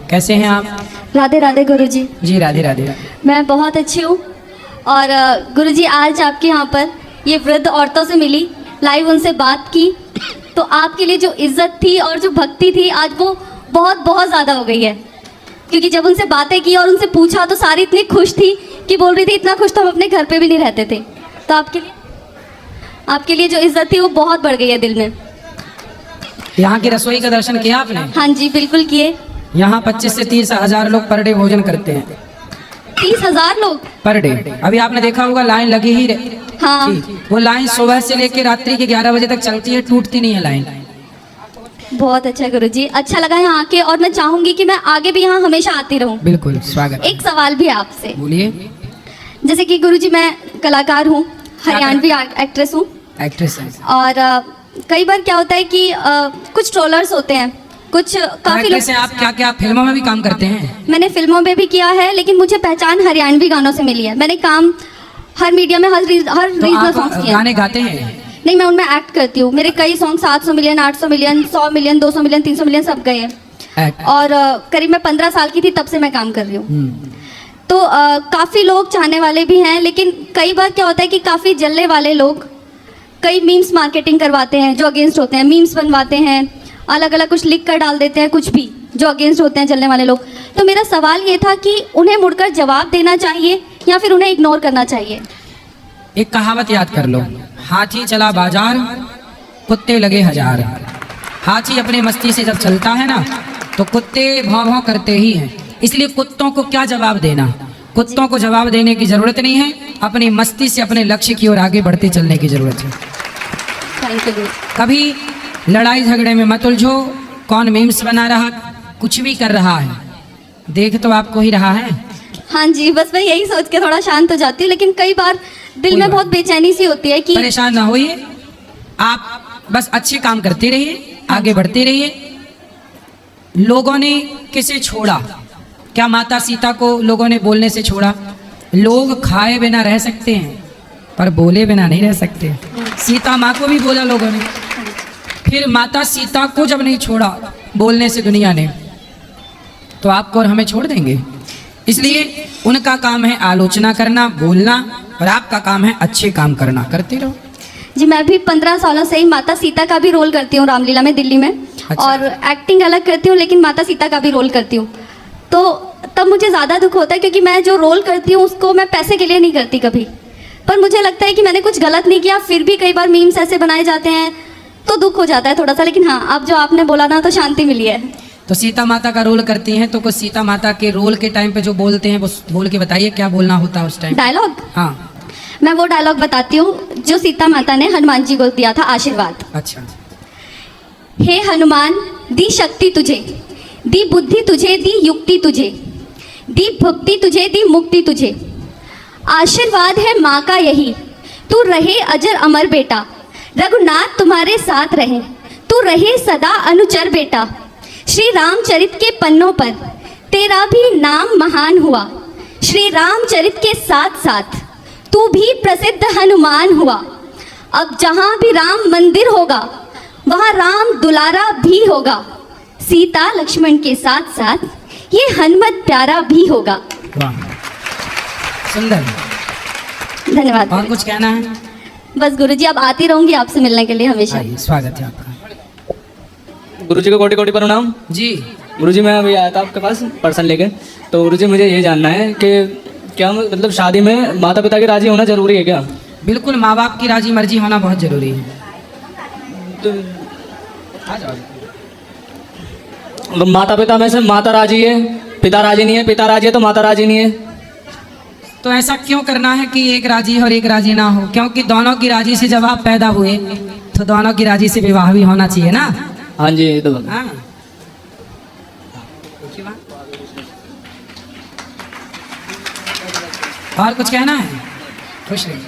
कैसे हैं आप? राधे राधे गुरुजी। जी राधे राधे। मैं बहुत अच्छी हूँ और गुरुजी आज आपके यहाँ पर ये वृद्ध औरतों से मिली, लाइव उनसे बात की, तो आपके लिए जो इज्जत थी और जो भक्ति थी आज वो बहुत बहुत ज़्यादा हो गई है। क्योंकि जब उनसे बातें की और उनसे पूछा तो सारी इतनी खुश थी कि बोल रही थी इतना खुश तो हम अपने घर पे भी नहीं रहते थे। तो आपके लिए जो इज्जत थी वो बहुत बढ़ गई है दिल में। यहाँ की रसोई का दर्शन किया आपने? हाँ जी बिल्कुल किए। यहाँ 25 से 30 हजार लोग पर डे भोजन करते हैं। 30,000 लोग पर डे। अभी आपने देखा होगा लाइन लगी ही रही। हाँ वो लाइन सुबह से लेकर रात्रि के 11 बजे तक चलती है, टूटती नहीं है लाइन। बहुत अच्छा गुरुजी, अच्छा लगा यहाँ आके और मैं चाहूंगी कि मैं आगे भी यहाँ हमेशा आती रहूँ। बिल्कुल स्वागत। एक सवाल भी है आपसे। बोलिए। जैसे कि गुरुजी मैं कलाकार हूँ, हरियाणवी एक्ट्रेस हूँ। एक्ट्रेस है। और कई बार क्या होता है कि कुछ ट्रोलर्स होते हैं, कुछ काफी लोग। आप क्या फिल्मों में भी काम करते हैं? मैंने फिल्मों में भी किया है, लेकिन मुझे पहचान हरियाणवी गानों से मिली है। मैंने काम हर मीडिया में हर रीजनल सॉन्ग्स किए। गाने गाते हैं? नहीं, मैं उनमें एक्ट करती हूँ। मेरे कई song 700 million, 800 million, 100 million, 200 million, 300 million सब गए हैं। और करीब मैं 15 साल की थी तब से मैं काम कर रही हूँ। तो काफ़ी लोग चाहने वाले भी हैं, लेकिन कई बार क्या होता है कि काफ़ी जलने वाले लोग कई मीम्स मार्केटिंग करवाते हैं जो अगेंस्ट होते हैं, मीम्स बनवाते हैं, अलग अलग कुछ लिख कर डाल देते हैं, कुछ भी जो अगेंस्ट होते हैं जलने वाले लोग। तो मेरा सवाल ये था कि उन्हें मुड़कर जवाब देना चाहिए या फिर उन्हें इग्नोर करना चाहिए? एक कहावत याद कर लो, हाथी चला बाजार, कुत्ते लगे हजार। हाथी अपने मस्ती से जब चलता है ना तो कुत्ते भौं भौं करते ही हैं। इसलिए कुत्तों को क्या जवाब देना, कुत्तों को जवाब देने की जरूरत नहीं है। अपनी मस्ती से अपने लक्ष्य की ओर आगे बढ़ते चलने की जरूरत है। Thank you. कभी लड़ाई झगड़े में मत उलझो। कौन मीम्स बना रहा, कुछ भी कर रहा है, देख तो आपको ही रहा है। हाँ जी, बस मैं यही सोच के थोड़ा शांत हो जाती हूँ, लेकिन कई बार दिल में बहुत बेचैनी सी होती है कि परेशान ना होइए, आप बस अच्छे काम करते रहिए, आगे बढ़ते रहिए। लोगों ने किसे छोड़ा? क्या माता सीता को लोगों ने बोलने से छोड़ा? लोग खाए बिना रह सकते हैं पर बोले बिना नहीं रह सकते। सीता माँ को भी बोला लोगों ने, फिर माता सीता को जब नहीं छोड़ा बोलने से दुनिया ने, तो आपको और हमें छोड़ देंगे? इसलिए उनका काम है आलोचना करना, बोलना, और आपका काम है अच्छे काम करना। करते रहो जी। मैं भी 15 सालों से ही माता सीता का भी रोल करती हूँ रामलीला में दिल्ली में। अच्छा। और एक्टिंग अलग करती हूँ, लेकिन माता सीता का भी रोल करती हूँ। तो तब मुझे ज़्यादा दुख होता है, क्योंकि मैं जो रोल करती हूँ उसको मैं पैसे के लिए नहीं करती कभी, पर मुझे लगता है कि मैंने कुछ गलत नहीं किया। फिर भी कई बार मीम्स ऐसे बनाए जाते हैं तो दुख हो जाता है थोड़ा सा। लेकिन हाँ, अब जो आपने बोला ना तो शांति मिली है। तो सीता माता का रोल करती हैं, तो कुछ सीता माता के रोल के टाइम पे जो बोलते हैं वो बोल के बताइए, क्या बोलना होता है उस टाइम? डायलॉग? हाँ, मैं वो डायलॉग बताती हूँ जो सीता माता ने हनुमान जी को दिया था, आशीर्वाद। अच्छा। हे हनुमान, दी शक्ति तुझे, दी बुद्धि तुझे, दी युक्ति तुझे, दी भक्ति तुझे, दी मुक्ति तुझे। आशीर्वाद है माँ का यही, तू रहे अजर अमर बेटा। रघुनाथ तुम्हारे साथ रहे, तू रहे सदा अनुचर बेटा। श्री रामचरित के पन्नों पर तेरा भी नाम महान हुआ। श्री रामचरित के साथ साथ तू भी प्रसिद्ध हनुमान हुआ। अब जहाँ भी राम मंदिर होगा वहाँ राम दुलारा भी होगा। सीता लक्ष्मण के साथ साथ ये हनुमत प्यारा भी होगा। वाह, सुंदर। धन्यवाद। और कुछ कहना है? बस गुरुजी, अब आती रहूंगी आपसे मिलने के लिए हमेशा। स्वागत है आपका। गुरुजी को कोटि कोटि प्रणाम जी। गुरुजी, मैं अभी आया था आपके पास पर्सन लेके। तो गुरुजी, मुझे ये जानना है कि क्या मतलब शादी में माता पिता की राजी होना जरूरी है क्या? बिल्कुल, माँ बाप की राजी मर्जी होना बहुत जरूरी है। तो माता पिता में से माता राजी है, पिता राजी नहीं है, पिता राजी है तो माता राजी नहीं है। तो ऐसा क्यों करना है कि एक राजी और एक राजी ना हो? क्योंकि दोनों की राजी से जब आप पैदा हुए तो दोनों की राजी से विवाह भी होना चाहिए ना। हाँ जी, तो हाँ। और कुछ कहना है? खुश रहिए।